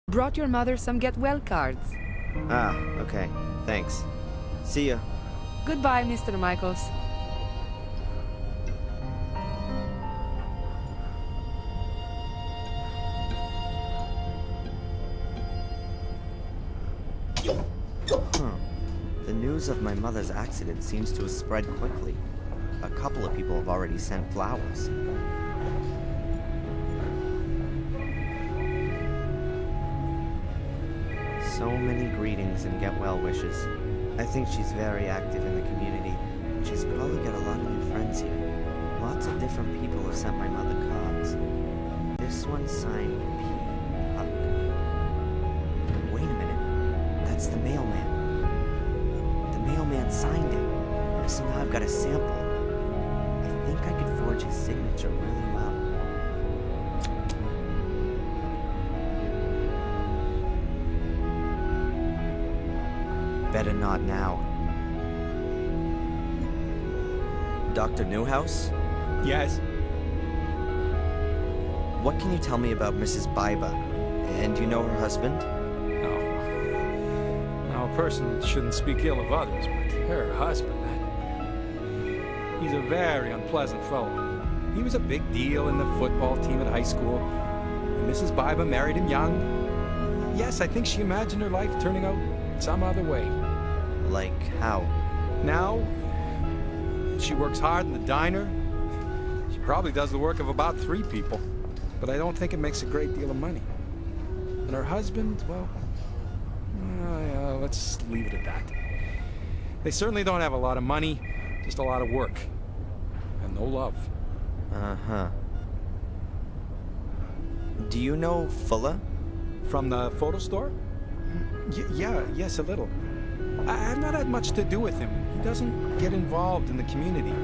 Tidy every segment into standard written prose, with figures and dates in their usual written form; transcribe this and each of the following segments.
Brought your mother some get well cards. Ah, okay. Thanks. See ya. Goodbye, Mr. Michaels. The news of my mother's accident seems to have spread quickly. A couple of people have already sent flowers. So many greetings and get well wishes. I think she's very active in the community. She's probably got a lot of new friends here. Lots of different people have sent my mother cards. This one's signed P. Huck. Wait a minute. That's the mailman. The mailman signed it. So now I've got a sample. I think I could forge his signature really well. Better not now. Dr. Newhouse? Yes. What can you tell me about Mrs. Baiba? And do you know her husband? No. Now, a person shouldn't speak ill of others, but her husband, he's a very unpleasant fellow. He was a big deal in the football team at high school. And Mrs. Baiba married him young. Yes, I think she imagined her life turning out some other way. Like how? Now, she works hard in the diner. She probably does the work of about 3 people. But I don't think it makes a great deal of money. And her husband, well, yeah, let's leave it at that. They certainly don't have a lot of money, just a lot of work. And no love. Uh-huh. Do you know Fulla? From the photo store? Yes, a little. I've not had much to do with him. He doesn't get involved in the community.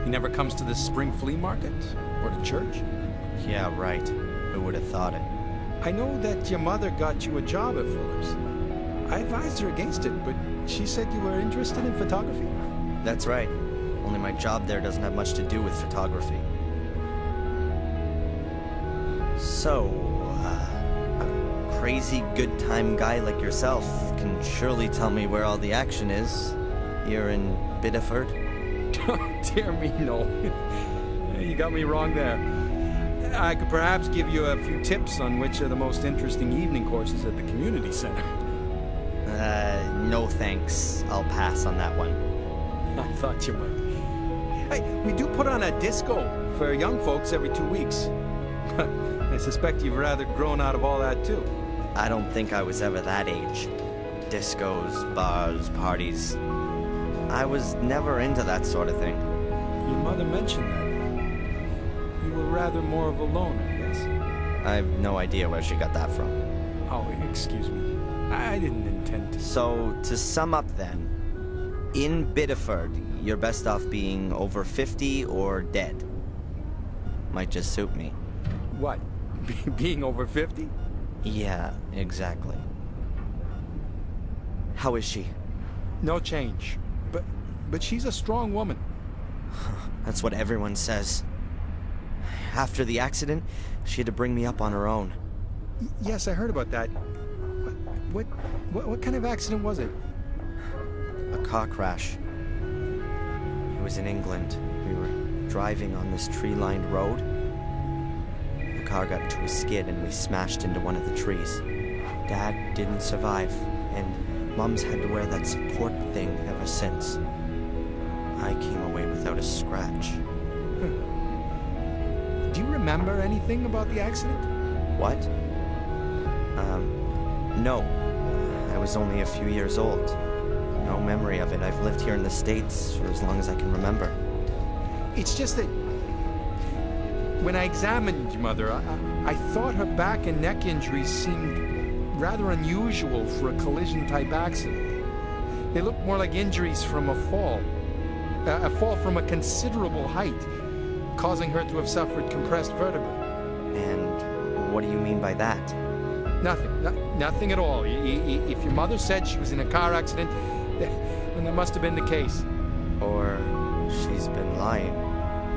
He never comes to the spring flea market or to church. Yeah, right. Who would have thought it? I know that your mother got you a job at Fuller's. I advised her against it, but she said you were interested in photography. That's right. Only my job there doesn't have much to do with photography. So, a crazy good time guy like yourself can surely tell me where all the action is. Here in Biddeford? Dear me, no. You got me wrong there. I could perhaps give you a few tips on which are the most interesting evening courses at the community center. No thanks. I'll pass on that one. I thought you might. Hey, we do put on a disco for young folks every 2 weeks. I suspect you've rather grown out of all that, too. I don't think I was ever that age. Discos, bars, parties. I was never into that sort of thing. Your mother mentioned that. You were rather more of a loner, yes? I've no idea where she got that from. Oh, excuse me. I didn't intend to. So, to sum up then, in Biddeford, you're best off being over 50 or dead. Might just suit me. What? Being over 50? Yeah, exactly. How is she? No change. But she's a strong woman. That's what everyone says. After the accident, she had to bring me up on her own. Yes, I heard about that. What kind of accident was it? A car crash. It was in England. We were driving on this tree-lined road. The car got into a skid and we smashed into one of the trees. Dad didn't survive, and Mom's had to wear that support thing ever since. I came away without a scratch. Do you remember anything about the accident? What? No. I was only a few years old. No memory of it. I've lived here in the States for as long as I can remember. It's just that when I examined your mother, I thought her back and neck injuries seemed rather unusual for a collision-type accident. They looked more like injuries from a fall from a considerable height, causing her to have suffered compressed vertebrae. And what do you mean by that? Nothing at all. If your mother said she was in a car accident, then that must have been the case. Or she's been lying.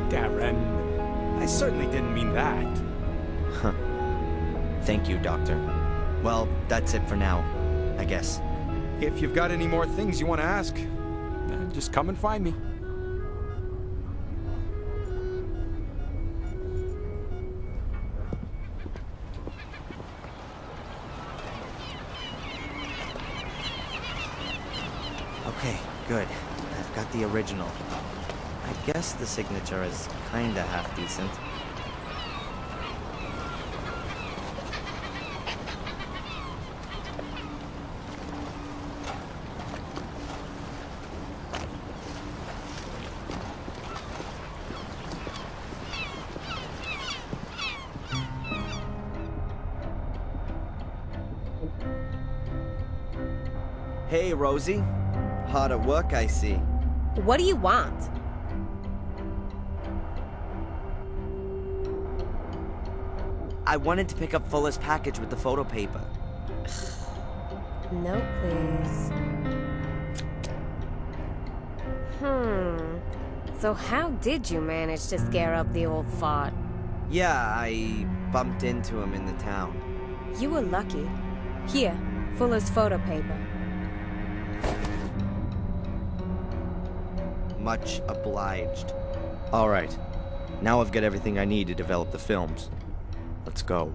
Darren, I certainly didn't mean that. Thank you, Doctor. Well, that's it for now, I guess. If you've got any more things you want to ask, just come and find me. Okay, good. I've got the original. I guess the signature is kinda half decent. Hey, Rosie. Hard at work, I see. What do you want? I wanted to pick up Fuller's package with the photo paper. No, please. So how did you manage to scare up the old fart? Yeah, I bumped into him in the town. You were lucky. Here, Fuller's photo paper. Much obliged. All right. Now I've got everything I need to develop the films. Let's go.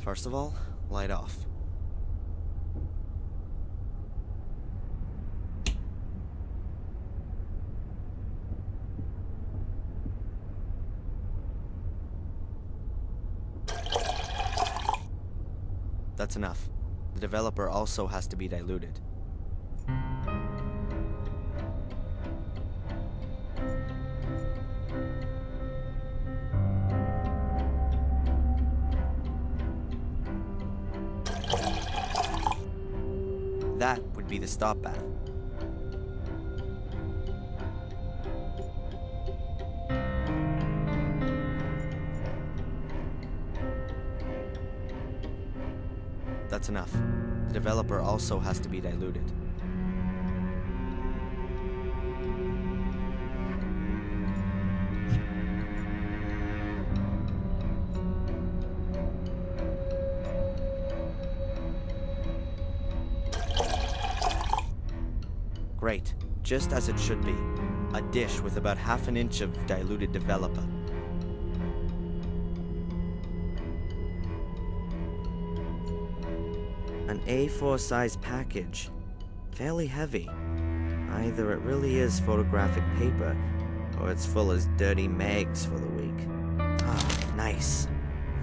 First of all, light off. That's enough. The developer also has to be diluted. That would be the stop bath. That's enough. The developer also has to be diluted. Great, just as it should be. A dish with about half an inch of diluted developer. An A4 size package. Fairly heavy. Either it really is photographic paper, or it's full as dirty mags for the week. Ah, nice.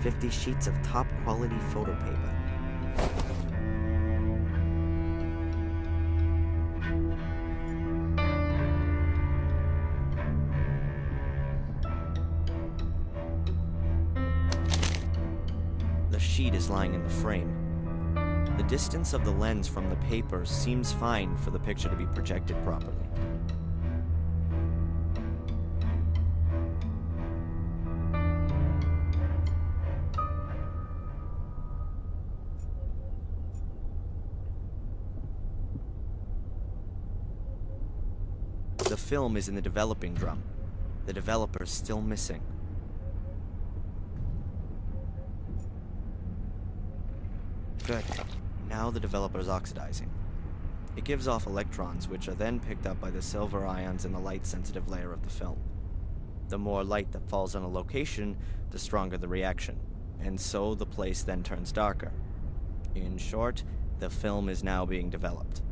50 sheets of top quality photo paper. The sheet is lying in the frame. The distance of the lens from the paper seems fine for the picture to be projected properly. The film is in the developing drum. The developer's still missing. Good. Now the developer's oxidizing. It gives off electrons, which are then picked up by the silver ions in the light-sensitive layer of the film. The more light that falls on a location, the stronger the reaction, and so the place then turns darker. In short, The film is now being developed.